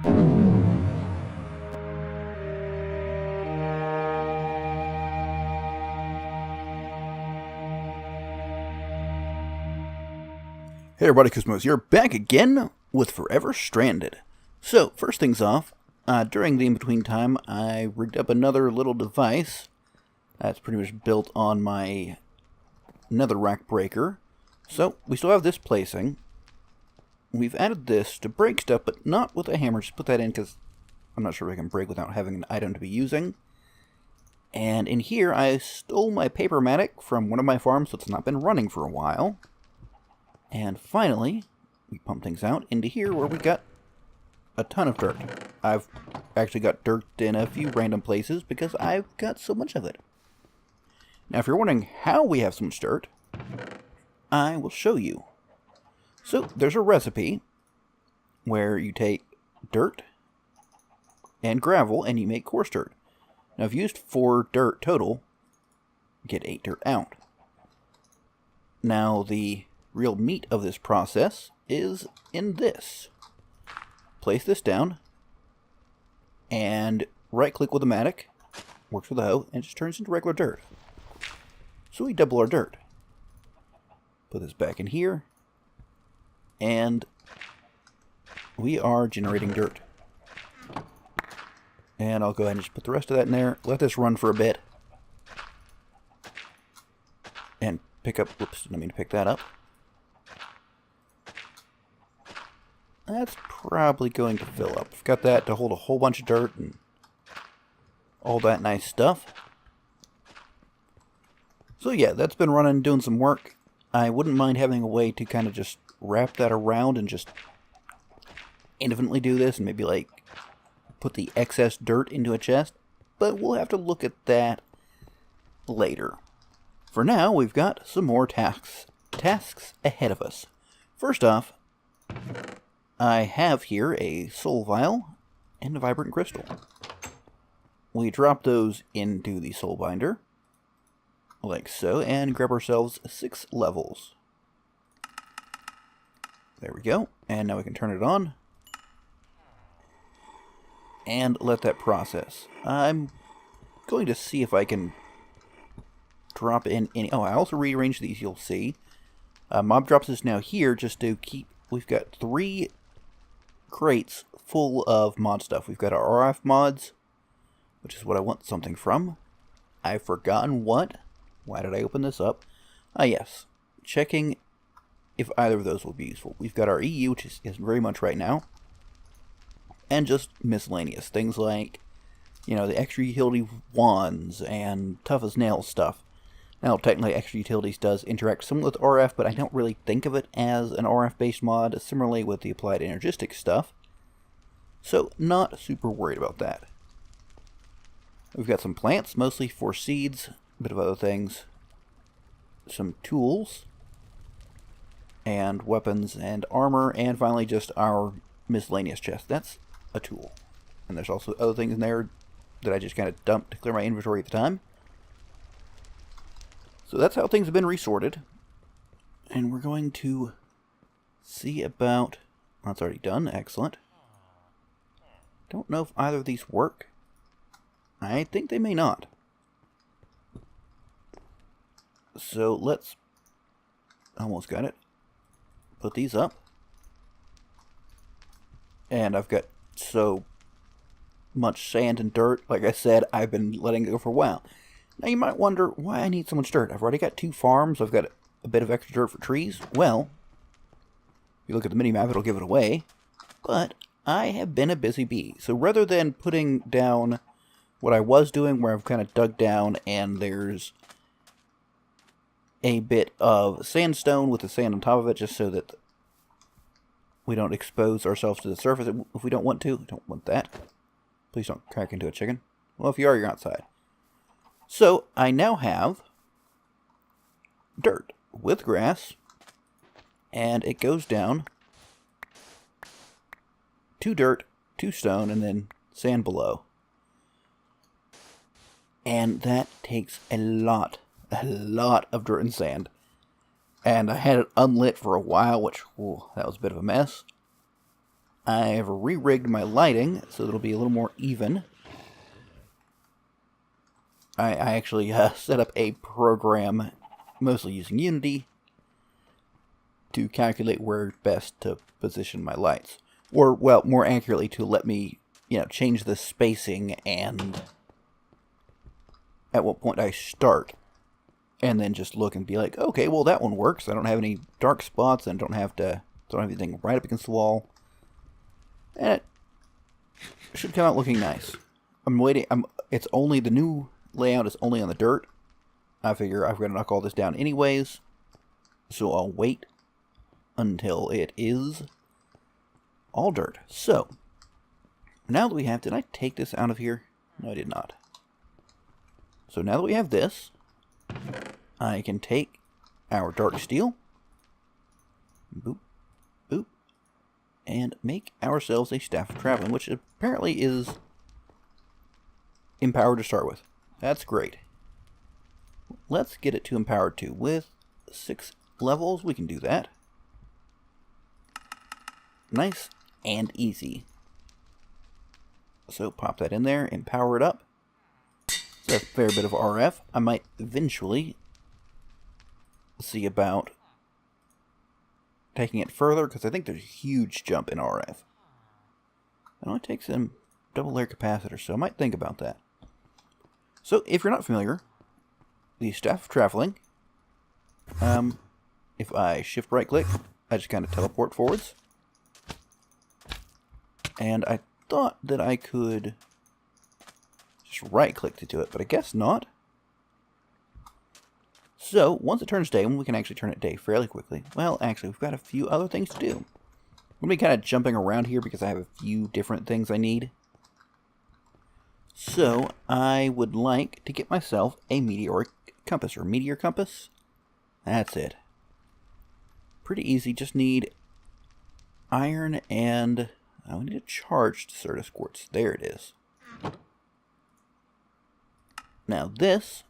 Hey everybody, Koosemose, you're back again with Forever Stranded. So, first things off, during the in-between time, I rigged up another little device that's pretty much built on my netherrack breaker. So, we still have this placing. We've added this to break stuff, but not with a hammer. Just put that in because I'm not sure if I can break without having an item to be using. And in here, I stole my paper matic from one of my farms, so it's not been running for a while. And finally, we pump things out into here where we got a ton of dirt. I've actually got dirt in a few random places because I've got so much of it. Now, if you're wondering how we have so much dirt, I will show you. So, there's a recipe where you take dirt and gravel and you make coarse dirt. Now, I've used 4 dirt total, get 8 dirt out. Now, the real meat of this process is in this. Place this down and right click with the matic, works with the hoe, and it just turns into regular dirt. So we double our dirt. Put this back in here and we are generating dirt. And I'll go ahead and just put the rest of that in there, let this run for a bit and pick up, whoops, didn't mean to pick that up. That's probably going to fill up. I've got that to hold a whole bunch of dirt and all that nice stuff. So yeah, that's been running, doing some work. I wouldn't mind having a way to kind of just wrap that around and just infinitely do this and maybe like put the excess dirt into a chest. But we'll have to look at that later. For now, we've got some more tasks ahead of us. First off, I have here a soul vial and a vibrant crystal. We drop those into the soul binder, like so, and grab ourselves 6 levels. There we go, and now we can turn it on and let that process. I'm going to see if I can drop in any... Oh, I also rearranged these, you'll see. Mob drops is now here just to keep... We've got 3 crates full of mod stuff. We've got our RF mods, which is what I want something from. I've forgotten what. Why did I open this up? Ah, yes. Checking if either of those will be useful. We've got our EU, which is very much right now. And just miscellaneous. Things like, you know, the extra utility wands and tough as nails stuff. Now, technically, Extra Utilities does interact somewhat with RF, but I don't really think of it as an RF-based mod, similarly with the Applied Energistic stuff. So, not super worried about that. We've got some plants, mostly for seeds, a bit of other things. Some tools, and weapons and armor, and finally just our miscellaneous chest. That's a tool. And there's also other things in there that I just kind of dumped to clear my inventory at the time. So that's how things have been resorted. And we're going to see about... That's already done. Excellent. Don't know if either of these work. I think they may not. So let's... Almost got it. Put these up. And I've got so much sand and dirt. Like I said, I've been letting it go for a while. Now you might wonder why I need so much dirt. I've already got 2 farms. I've got a bit of extra dirt for trees. Well, if you look at the mini-map, it'll give it away. But I have been a busy bee. So rather than putting down what I was doing, where I've kind of dug down and there's a bit of sandstone with the sand on top of it, just so that we don't expose ourselves to the surface if we don't want to. Don't want that. Please don't crack into a chicken. Well, if you are, you're outside. So, I now have dirt with grass, and it goes down 2 dirt, 2 stone, and then sand below. And that takes a lot of dirt and sand. And I had it unlit for a while, which, that was a bit of a mess. I've re-rigged my lighting so it'll be a little more even. I actually set up a program, mostly using Unity, to calculate where best to position my lights. Or, well, more accurately, to let me, change the spacing and at what point I start. And then just look and be like, okay, well, that one works. I don't have any dark spots and don't have anything right up against the wall. And it should come out looking nice. I'm waiting. It's only the new layout is only on the dirt. I figure I've got to knock all this down anyways, so I'll wait until it is all dirt. So now that we have, did I take this out of here? No, I did not. So now that we have this, I can take our dark steel, boop, boop, and make ourselves a staff of traveling, which apparently is empowered to start with. That's great. Let's get it to empowered 2. With 6 levels, we can do that. Nice and easy. So pop that in there, empower it up. It's a fair bit of RF. I might eventually see about taking it further, because I think there's a huge jump in RF. It only takes some double layer capacitors, so I might think about that. So, if you're not familiar, the staff of traveling, if I shift right click, I just kind of teleport forwards. And I thought that I could just right click to do it, but I guess not. So, once it turns day, we can actually turn it day fairly quickly. Well, actually, we've got a few other things to do. I'm going to be kind of jumping around here because I have a few different things I need. So, I would like to get myself a meteoric compass, or meteor compass. That's it. Pretty easy, just need iron and we need a charged Certus quartz. There it is. Now this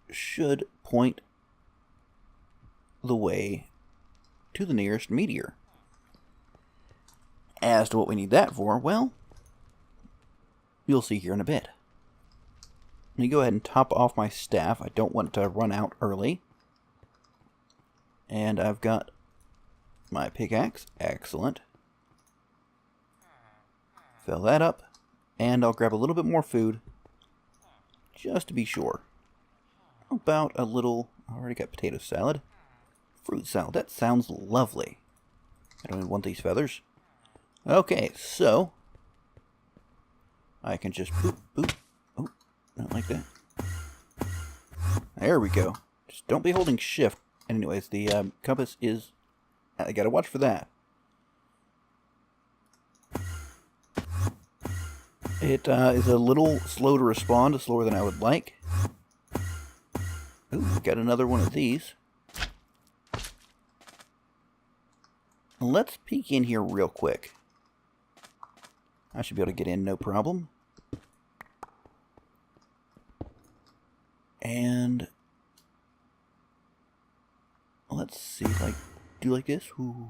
should point the way to the nearest meteor. As to what we need that for, well, you'll see here in a bit. Let me go ahead and top off my staff. I don't want it to run out early. And I've got my pickaxe. Excellent. Fill that up. And I'll grab a little bit more food, just to be sure. How about a little, I already got potato salad. Fruit salad, that sounds lovely. I don't even want these feathers. Okay, so I can just boop, boop. Oh, not like that. There we go. Just don't be holding shift. Anyways, the compass is, I gotta watch for that. It is a little slow to respond, slower than I would like. Ooh, got another one of these. Let's peek in here real quick. I should be able to get in, no problem. And let's see, do like this. Ooh.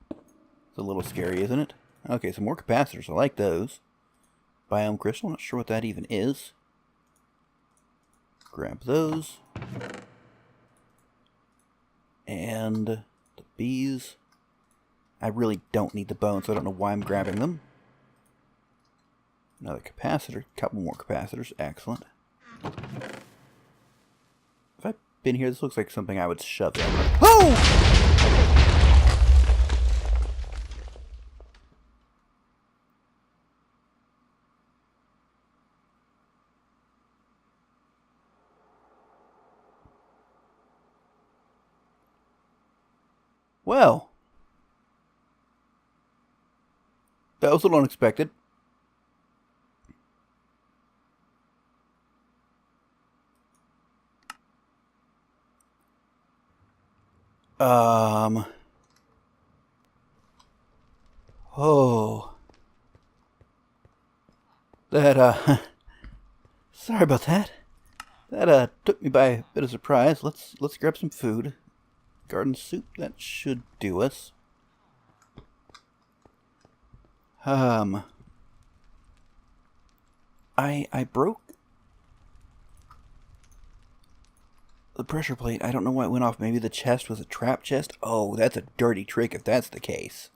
It's a little scary, isn't it? Okay, some more capacitors. I like those. Biome crystal, not sure what that even is. Grab those. And the bees. I really don't need the bones, so I don't know why I'm grabbing them. Another capacitor, couple more capacitors, excellent. If I've been here, this looks like something I would shove in. Oh! Well, that was a little unexpected. Oh. That, sorry about that. That, took me by a bit of surprise. Let's grab some food. Garden soup, that should do us. I broke the pressure plate. I don't know why it went off. Maybe the chest was a trap chest? Oh, that's a dirty trick if that's the case.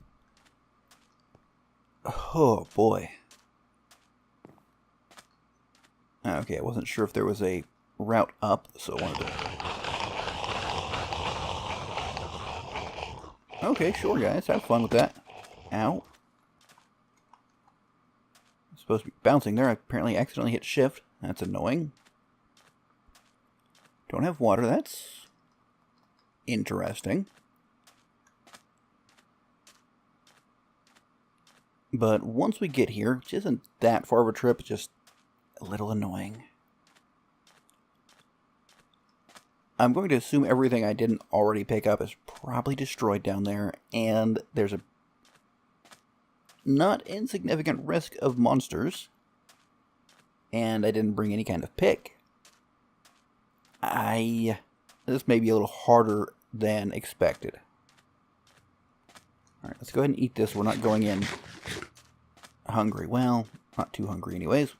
Oh, boy. Okay, I wasn't sure if there was a route up, so I wanted to... Okay, sure, guys. Have fun with that. Ow. I'm supposed to be bouncing there. I apparently accidentally hit shift. That's annoying. Don't have water. That's interesting. But once we get here, which isn't that far of a trip, it's just a little annoying. I'm going to assume everything I didn't already pick up is probably destroyed down there, and there's a not insignificant risk of monsters, and I didn't bring any kind of pick. This may be a little harder than expected. Alright, let's go ahead and eat this. We're not going in hungry. Well, not too hungry anyways.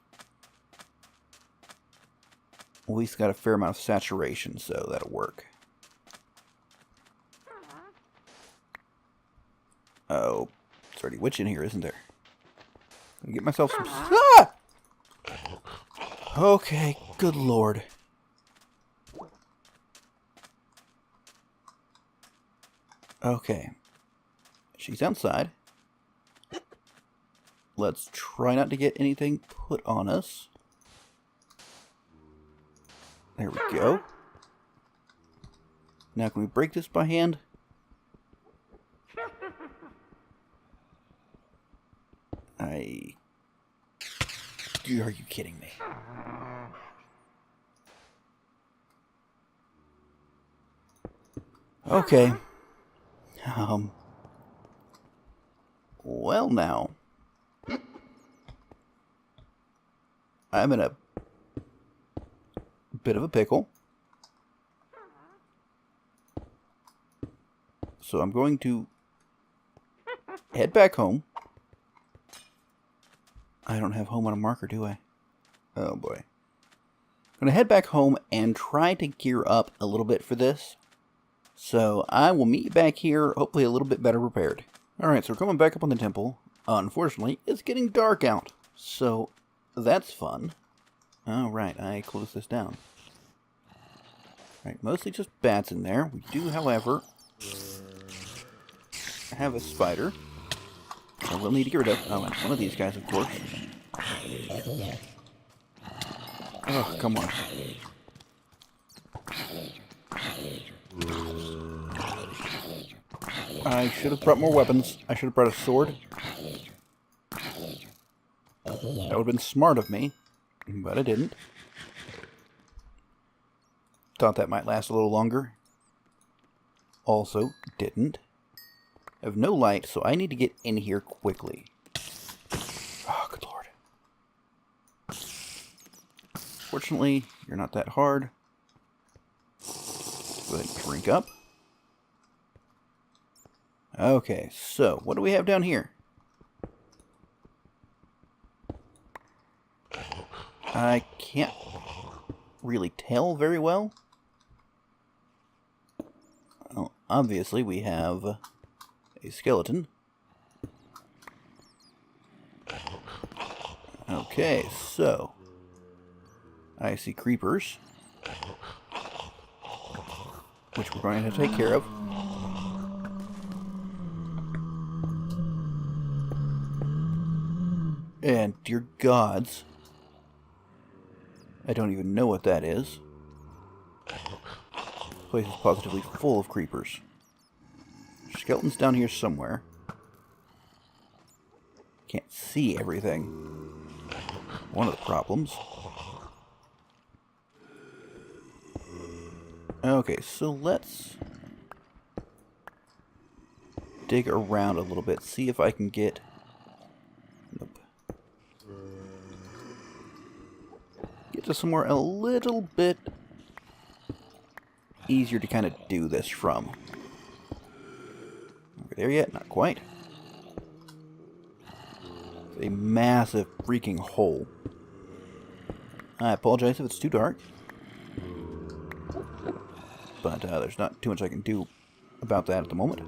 At least got a fair amount of saturation, so that'll work. Oh, it's already witch in here, isn't there? Gonna get myself some... Ah! Okay, good lord. Okay. She's outside. Let's try not to get anything put on us. There we go. Now can we break this by hand? Are you kidding me? Okay. Well now. I'm in a bit of a pickle. So I'm going to head back home. I don't have home on a marker, do I? Oh boy. I'm going to head back home and try to gear up a little bit for this. So I will meet you back here, hopefully a little bit better prepared. Alright, so we're coming back up on the temple. Unfortunately, it's getting dark out. So that's fun. Alright, I close this down. Alright, mostly just bats in there. We do, however, have a spider. I will need to get rid of. Oh, and one of these guys, of course. Oh, come on. I should have brought more weapons. I should have brought a sword. That would have been smart of me, but I didn't. Thought that might last a little longer. Also, didn't. I have no light, so I need to get in here quickly. Oh, good lord. Fortunately, you're not that hard. Go ahead and drink up. Okay, so what do we have down here? I can't really tell very well. Well, obviously we have a skeleton. Okay, so I see creepers, which we're going to have to take care of. And dear gods, I don't even know what that is. This place is positively full of creepers. Skeletons down here somewhere. Can't see everything. One of the problems. Okay, so let's dig around a little bit, see if I can get... Nope. Get to somewhere a little bit easier to kind of do this from. Over there yet? Not quite. A massive freaking hole. I apologize if it's too dark. But there's not too much I can do about that at the moment.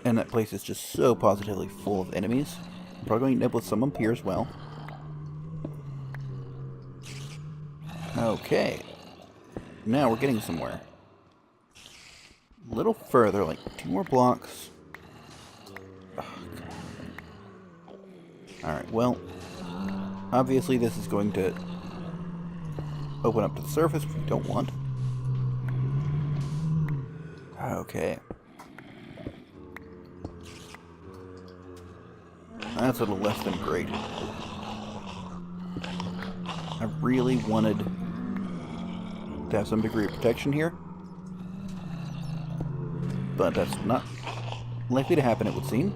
And that place is just so positively full of enemies. I'm probably going to end up with some up here as well. Okay. Now we're getting somewhere. A little further, like 2 more blocks. Alright, well, obviously this is going to open up to the surface, which we don't want. Okay. That's a little less than great. I really wanted to have some degree of protection here, but that's not likely to happen, it would seem.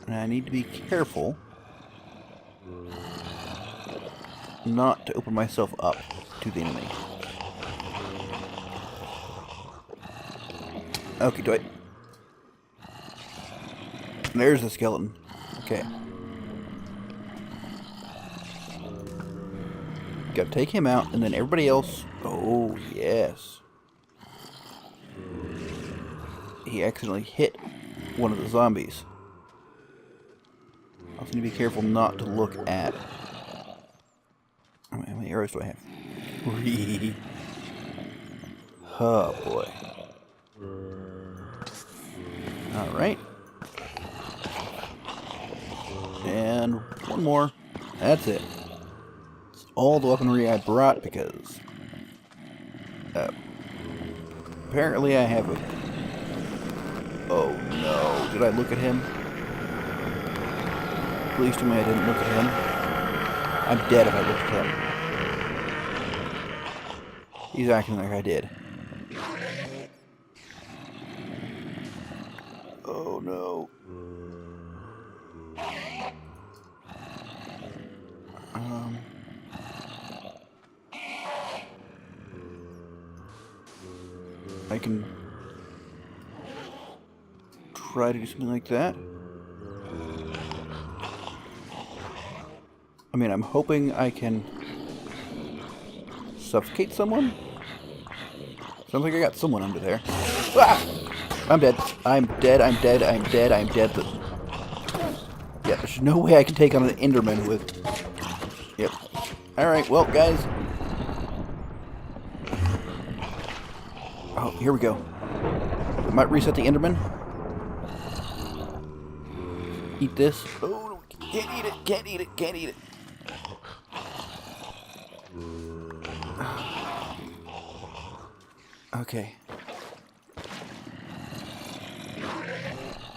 And I need to be careful not to open myself up to the enemy. Okay, do it. There's the skeleton. Okay. Gotta take him out, and then everybody else... Oh, yes. He accidentally hit one of the zombies. I also need to be careful not to look at... How many arrows do I have? 3. Oh, boy. Alright. And one more. That's it. It's all the weaponry I brought because... apparently I have a... Oh no. Did I look at him? Please tell me I didn't look at him. I'm dead if I looked at him. He's acting like I did. Oh no. I can try to do something like that. I mean, I'm hoping I can suffocate someone. Sounds like I got someone under there. Ah! I'm dead. I'm dead. I'm dead. I'm dead. I'm dead. Yeah, there's no way I can take on an Enderman with... Yep. Alright, well, guys. Oh, here we go. I might reset the Enderman. Eat this. Oh, can't eat it. Can't eat it. Can't eat it. Okay.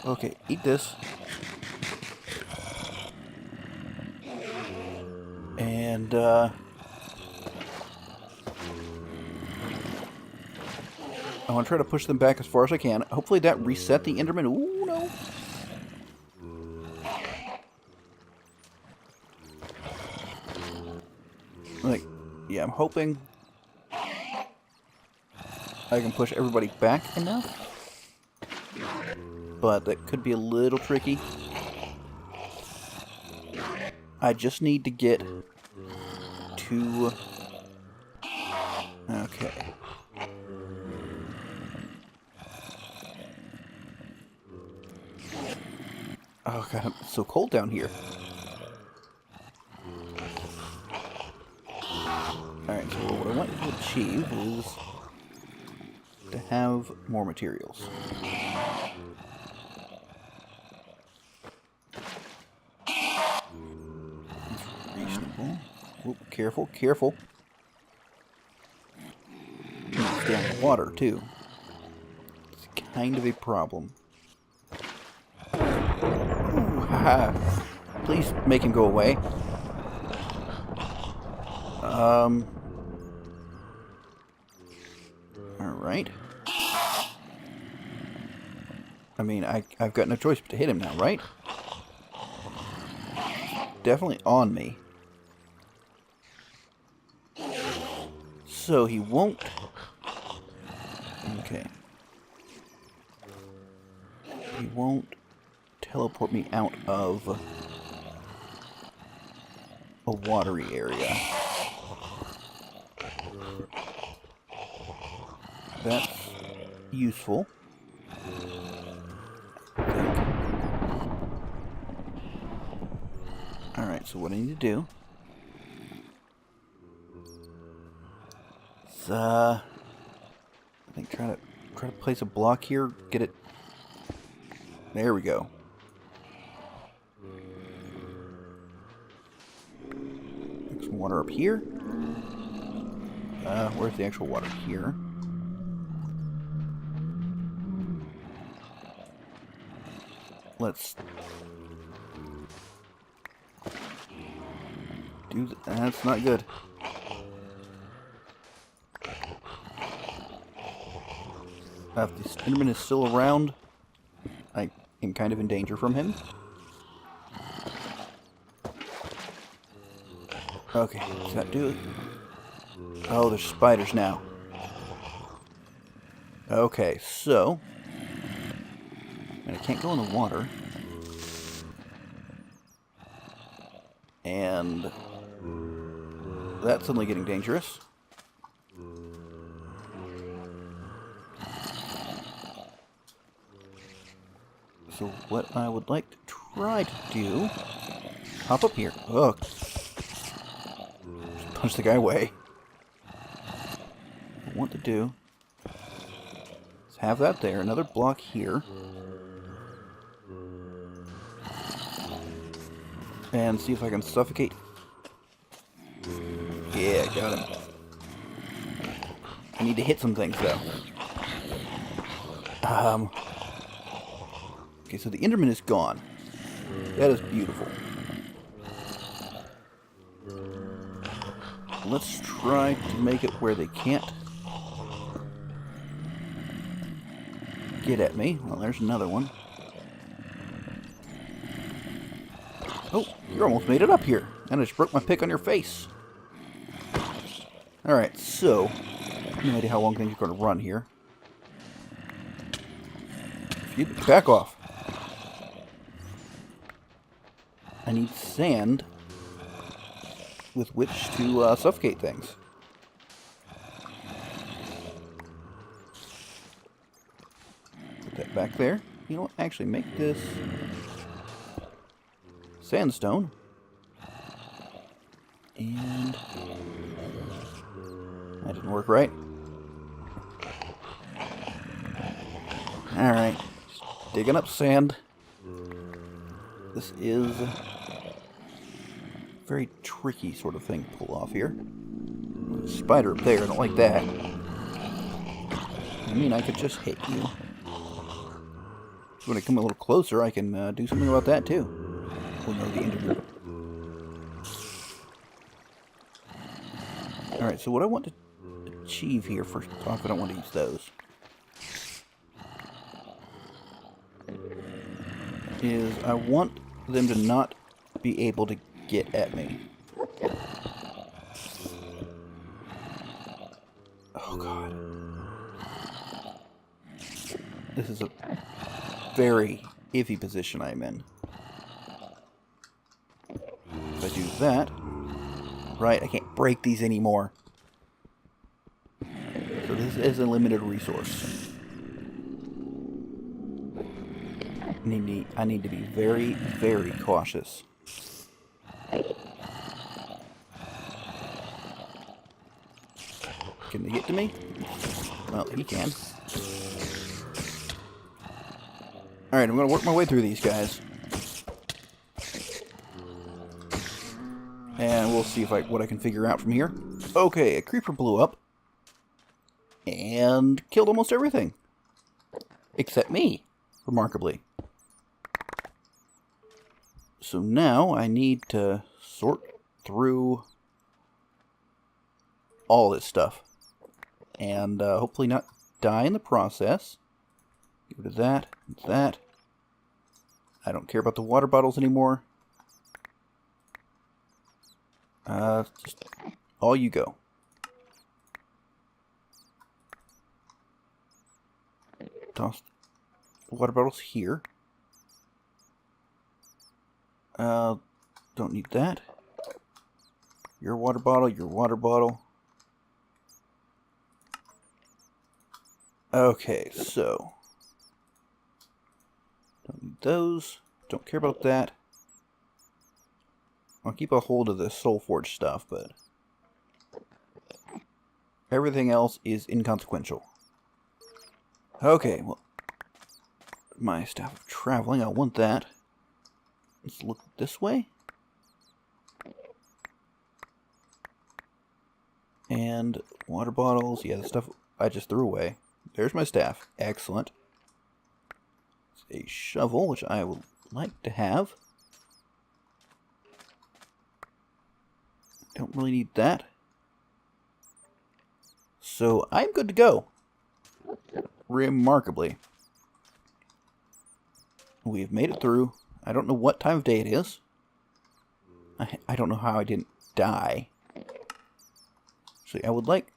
Okay, eat this. And, I want to try to push them back as far as I can. Hopefully that reset the Enderman. Ooh, no. Like, yeah, I'm hoping I can push everybody back enough. But that could be a little tricky. I just need to get to... Okay. Oh god, it's so cold down here. Alright, so what I want to achieve is to have more materials. Reasonable. Oop, careful, careful. Stay on the water, too. It's kind of a problem. Ooh, haha. Please make him go away. Alright. I mean, I've got no choice but to hit him now, right? Definitely on me. So he won't. Okay. he won't teleport me out of a watery area. That's useful. Alright, so what I need to do is, I think try to place a block here, get it. There we go. Get some water up here. Where's the actual water? Here. Let's do that. That's not good. If this Enderman is still around, I am kind of in danger from him. Okay, does that do it? Oh, there's spiders now. Okay, so... and I can't go in the water. And... that's suddenly getting dangerous. So what I would like to try to do... hop up here. Ugh. Just punch the guy away. What I want to do is have that there. Another block here. And see if I can suffocate. Yeah, got him. I need to hit some things, though. Okay, so the Enderman is gone. That is beautiful. Let's try to make it where they can't get at me. Well, there's another one. Oh, you almost made it up here. And I just broke my pick on your face. Alright, so... no idea how long things are going to run here. You back off. I need sand with which to suffocate things. Put that back there. You know what? Actually, make this sandstone. And that didn't work right. Alright. Just digging up sand. This is a very tricky sort of thing to pull off here. There's a spider up there. I don't like that. I mean, I could just hit you. When I come a little closer, I can do something about that too. Oh no, the Enderman. Alright, so what I want to achieve here, first off, I don't want to use those, is I want them to not be able to get at me. Oh god. This is a very iffy position I'm in. If I do that, right, I can't break these anymore. So this is a limited resource. I need to be very, very cautious. Can they get to me? Well, he can. Alright, I'm going to work my way through these guys. And we'll see if what I can figure out from here. Okay, a creeper blew up. And killed almost everything. Except me, remarkably. So now I need to sort through all this stuff. And hopefully not die in the process. Get rid of that, and that. I don't care about the water bottles anymore. Just all you go. Toss the water bottles here. Don't need that. Your water bottle, your water bottle. Okay, so. Don't need those. Don't care about that. I'll keep a hold of the Soul Forge stuff, but everything else is inconsequential. Okay, well, my staff of traveling, I want that. Let's look this way. And water bottles, yeah, the stuff I just threw away. There's my staff. Excellent. It's a shovel, which I would like to have. Don't really need that. So I'm good to go. Remarkably. We've made it through. I don't know what time of day it is. I don't know how I didn't die. Actually, I would like...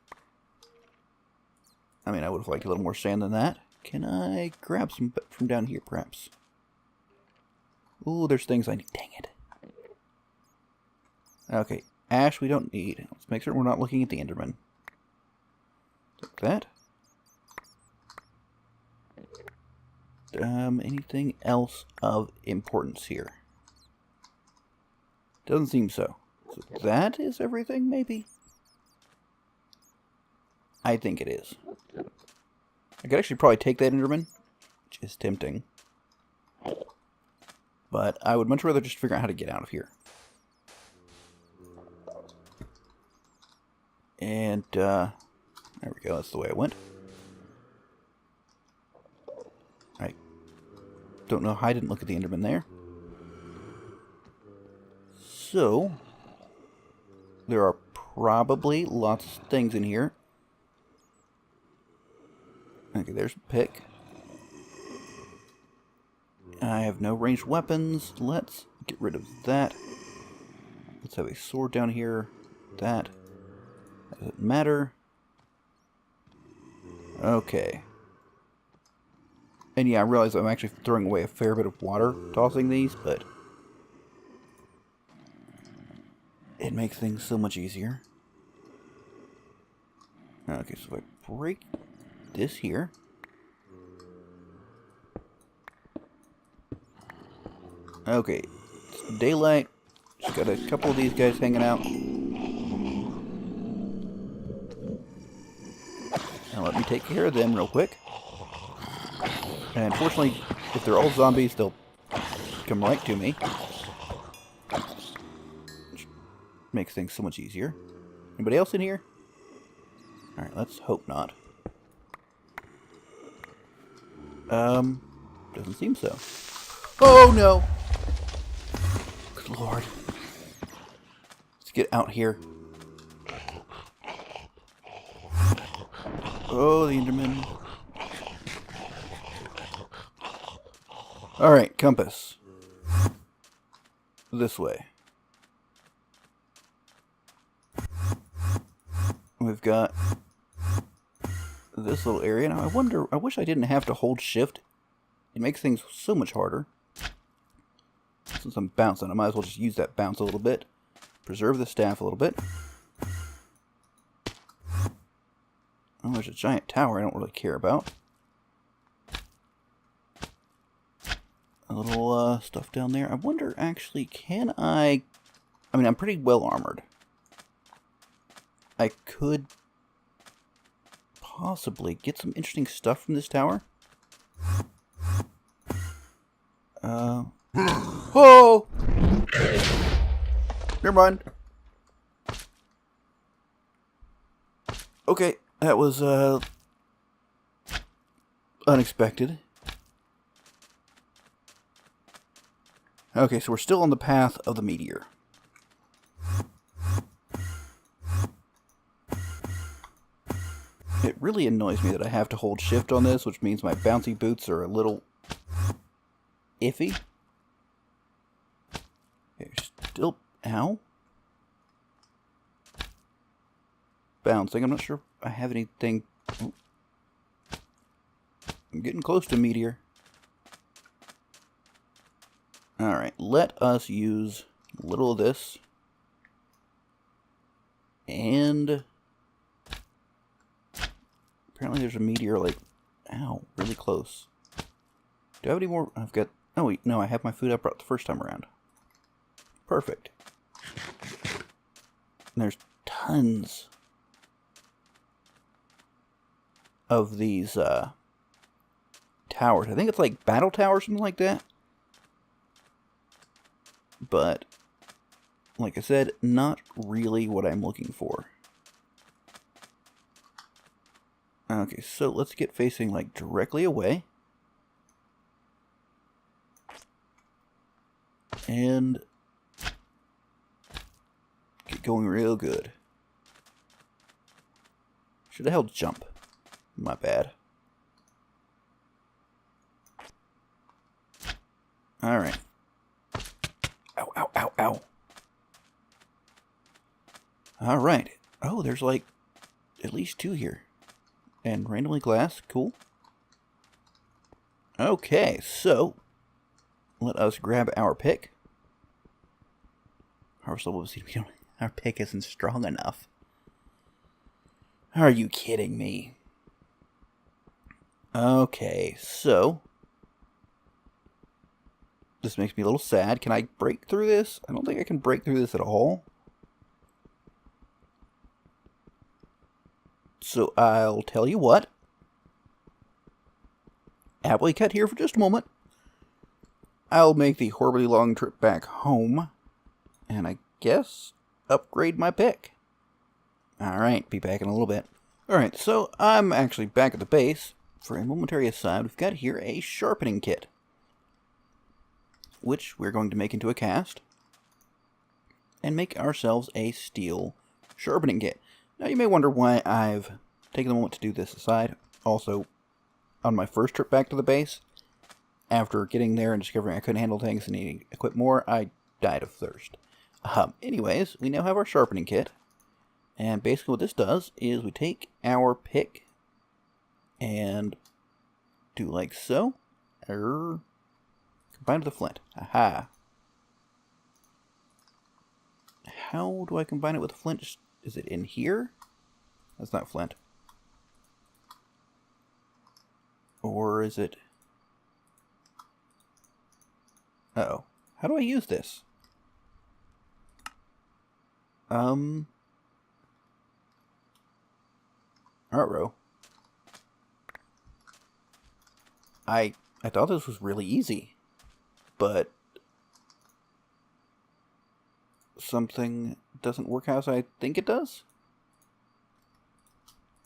I mean, I would have liked a little more sand than that. Can I grab some from down here, perhaps? Ooh, there's things I need. Dang it. Okay, ash we don't need. Let's make sure we're not looking at the Enderman. Take that. Anything else of importance here? Doesn't seem so. So that is everything, maybe? I think it is. I could actually probably take that Enderman, which is tempting. But I would much rather just figure out how to get out of here. And, there we go, that's the way I went. I don't know how I didn't look at the Enderman there. So, there are probably lots of things in here. Okay, there's a pick. I have no ranged weapons. Let's get rid of that. Let's have a sword down here. That doesn't matter. Okay. And yeah, I realize I'm actually throwing away a fair bit of water tossing these, but it makes things so much easier. Okay, so if I break this here. Okay, it's daylight. Just got a couple of these guys hanging out. Now let me take care of them real quick. And unfortunately, if they're all zombies, they'll come right to me. Which makes things so much easier. Anybody else in here? Alright, let's hope not. Doesn't seem so. Oh no! Good lord. Let's get out here. Oh, the Enderman. Alright, compass. This way. We've got this little area. Now, I wish I didn't have to hold shift. It makes things so much harder. Since I'm bouncing, I might as well just use that bounce a little bit. Preserve the staff a little bit. Oh, there's a giant tower I don't really care about. A little stuff down there. I wonder, actually, can I mean, I'm pretty well armored. I could possibly get some interesting stuff from this tower. Whoa! Never mind. Okay, that was, unexpected. Okay, so we're still on the path of the meteor. It really annoys me that I have to hold shift on this, which means my bouncy boots are a little iffy. Okay, still, ow. Bouncing, I'm not sure if I have anything. Oh. I'm getting close to meteor. Alright. let us use a little of this. And apparently there's a meteor, like, ow, really close. Do I have any more? I've got, oh wait, no, I have my food I brought the first time around. Perfect. And there's tons of these towers. I think it's like battle towers, something like that. But, like I said, not really what I'm looking for. Okay, so let's get facing, like, directly away. And get going real good. Should have held jump. My bad. Alright. Ow, ow, ow, ow. Alright. Oh, there's like at least 2 here. And randomly glass. Cool. Okay, so let us grab our pick. Harvest level, see, our pick isn't strong enough. Are you kidding me? Okay, so this makes me a little sad. Can I break through this? I don't think I can break through this at all. So I'll tell you what. Happily cut here for just a moment. I'll make the horribly long trip back home. And I guess upgrade my pick. Alright, be back in a little bit. Alright, so I'm actually back at the base. For a momentary aside, we've got here a sharpening kit, which we're going to make into a cast and make ourselves a steel sharpening kit. Now you may wonder why I've taken a moment to do this aside. Also, on my first trip back to the base, after getting there and discovering I couldn't handle things and needing to equip more, I died of thirst. Anyways, we now have our sharpening kit, and basically what this does is we take our pick and do like so. Combine with the flint. Aha. How do I combine it with the flint? Is it in here? That's not flint. Or is it... Uh-oh. How do I use this? Uh-oh. I thought this was really easy, but something doesn't work as I think it does.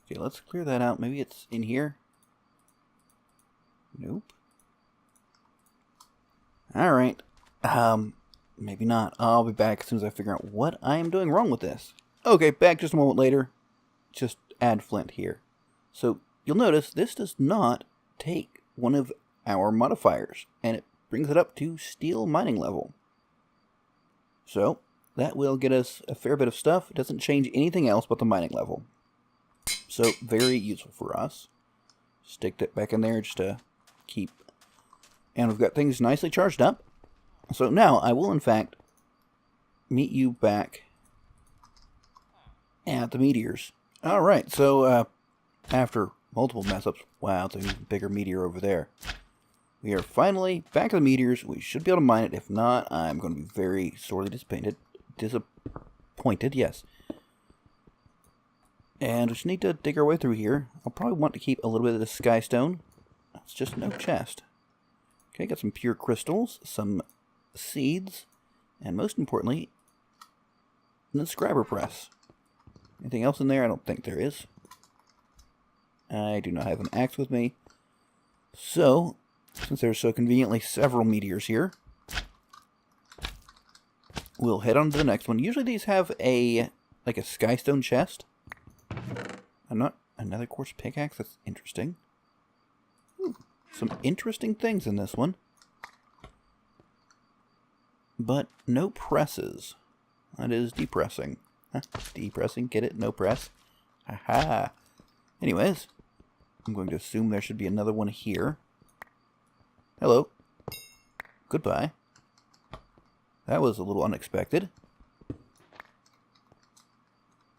Okay, let's clear that out. Maybe it's in here. Nope. Alright. Maybe not. I'll be back as soon as I figure out what I am doing wrong with this. Okay, back just a moment later. Just add flint here. So, you'll notice this does not take one of our modifiers, and it brings it up to steel mining level. So, that will get us a fair bit of stuff. It doesn't change anything else but the mining level. So, very useful for us. Stick that back in there just to keep. And we've got things nicely charged up. So now, I will in fact meet you back at the meteors. Alright, so after multiple mess-ups, wow, it's an even bigger meteor over there. We are finally back at the meteors. We should be able to mine it. If not, I'm going to be very sorely disappointed. Yes. And we just need to dig our way through here. I'll probably want to keep a little bit of the sky stone. It's just no chest. Okay, got some pure crystals, some seeds, and most importantly, an inscriber press. Anything else in there? I don't think there is. I do not have an axe with me. So, since there's so conveniently several meteors here, we'll head on to the next one. Usually these have a skystone chest. Another quartz pickaxe. That's interesting. Ooh, some interesting things in this one. But no presses. That is depressing. Huh? Depressing, get it? No press. Haha. Anyways, I'm going to assume there should be another one here. Hello. Goodbye. That was a little unexpected.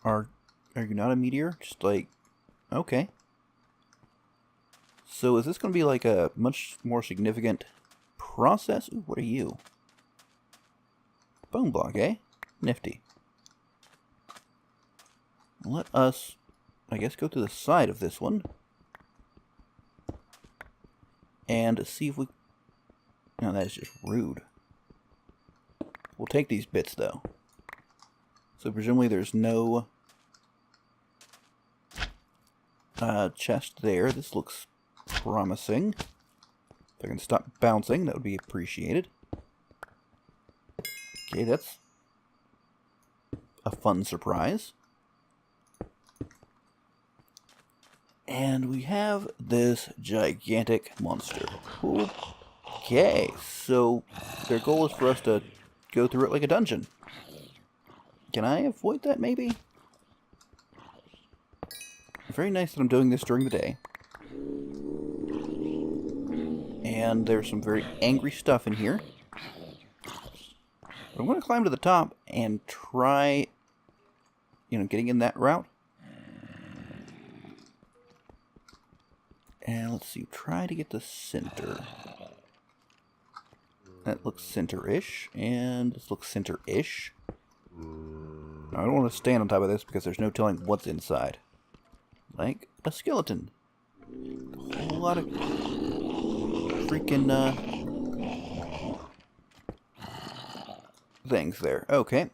Are you not a meteor? Just like, okay. So is this going to be like a much more significant process? Ooh, what are you? Bone block, eh? Nifty. Let us, I guess, go to the side of this one. And see if we... No, that is just rude. We'll take these bits, though. So presumably there's no chest there. This looks promising. If I can stop bouncing, that would be appreciated. Okay, that's a fun surprise. And we have this gigantic monster. Okay, so their goal is for us to go through it like a dungeon. Can I avoid that, maybe? Very nice that I'm doing this during the day. And there's some very angry stuff in here. But I'm going to climb to the top and try, getting in that route. And let's see, try to get the center. That looks center-ish, and this looks center-ish. I don't want to stand on top of this because there's no telling what's inside. Like a skeleton. A whole lot of freaking things there. Okay.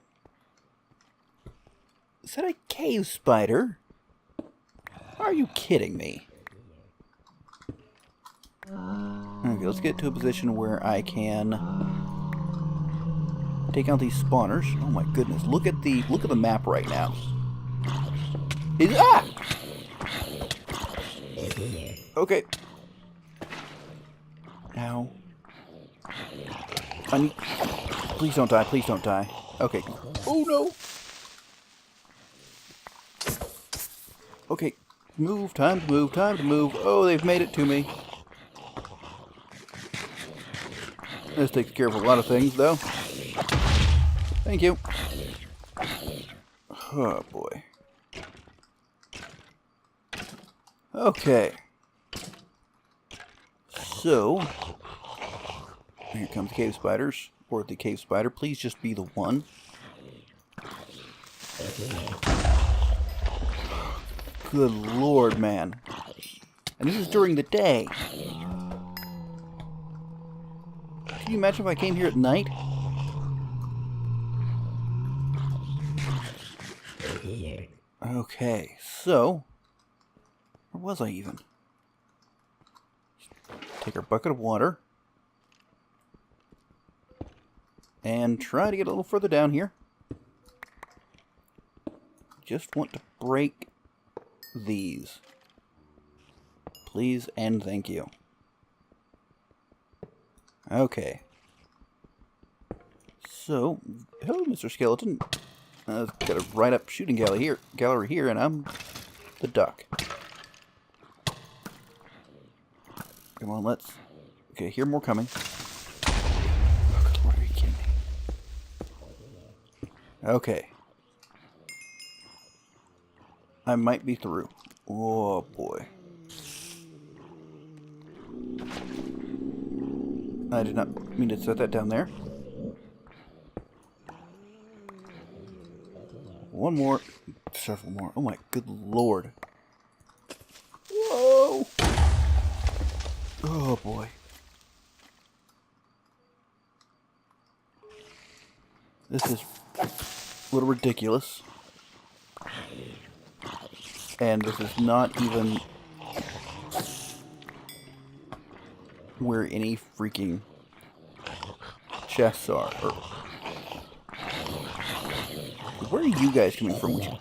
Is that a cave spider? Are you kidding me? Okay, let's get to a position where I can take out these spawners. Oh my goodness! Look at the map right now. Okay. Ow. I need. Please don't die. Please don't die. Okay. Oh no. Okay. Move. Time to move. Time to move. Oh, they've made it to me. This takes care of a lot of things, though. Thank you. Oh, boy. Okay. So, here comes the cave spiders. Or the cave spider. Please just be the one. Good lord, man. And this is during the day. Can you imagine if I came here at night? Okay, so... where was I even? Take our bucket of water. And try to get a little further down here. Just want to break these. Please and thank you. Okay. So, hello, Mr. Skeleton. Got a right-up shooting gallery here, and I'm the duck. Come on, let's... okay, hear more coming. Oh, good Lord, are you kidding me? Okay. I might be through. Oh, boy. I did not mean to set that down there. One more. Several more. Oh my good lord. Whoa! Oh boy. This is a little ridiculous. And this is not even where any freaking chests are. Or, where are you guys coming from? Would you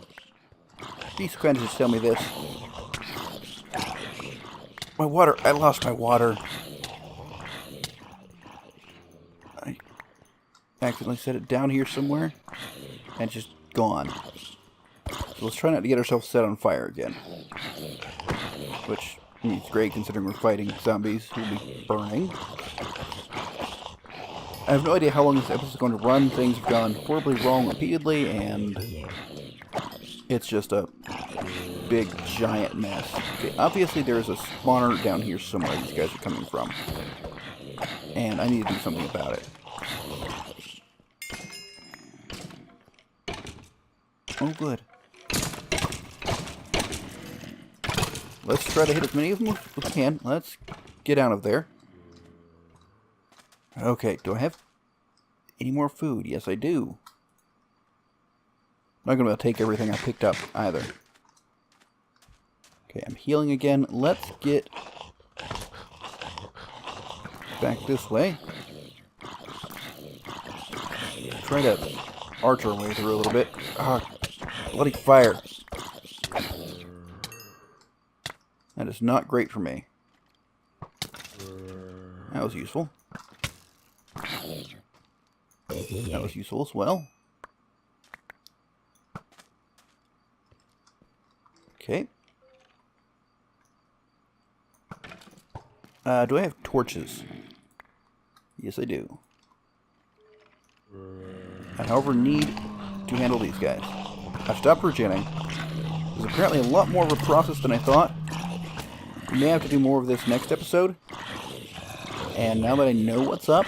be so kind to just tell me this? My water. I lost my water. I accidentally set it down here somewhere. And it's just gone. So let's try not to get ourselves set on fire again. Which... it's great considering we're fighting zombies who will be burning. I have no idea how long this episode is going to run. Things have gone horribly wrong repeatedly, and it's just a big, giant mess. Okay, obviously there's a spawner down here somewhere these guys are coming from. And I need to do something about it. Oh, good. Let's try to hit as many of them as we can. Let's get out of there. Okay, do I have any more food? Yes, I do. I'm not going to take everything I picked up either. Okay, I'm healing again. Let's get back this way. Try to arch our way through a little bit. Ah, bloody fire. That is not great for me. That was useful. That was useful as well. Okay. Do I have torches? Yes, I do. I, however, need to handle these guys. I've stopped regenerating. There's apparently a lot more of a process than I thought. We may have to do more of this next episode. And now that I know what's up,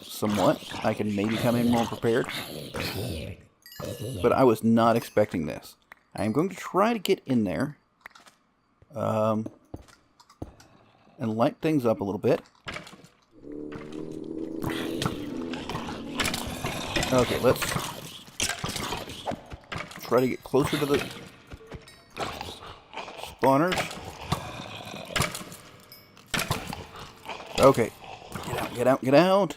somewhat, I can maybe come in more prepared. But I was not expecting this. I am going to try to get in there. And light things up a little bit. Okay, let's try to get closer to the spawners. Okay, get out, get out, get out.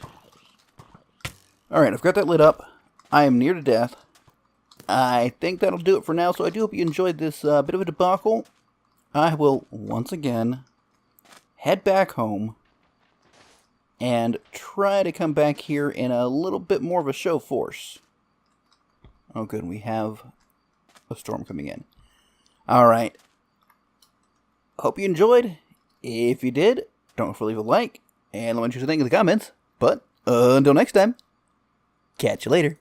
Alright, I've got that lit up. I am near to death. I think that'll do it for now, so I do hope you enjoyed this bit of a debacle. I will, once again, head back home and try to come back here in a little bit more of a show force. Oh good, we have a storm coming in. Alright. Hope you enjoyed. If you did, don't forget to leave a like, and let me know what you think in the comments. But, until next time, catch you later.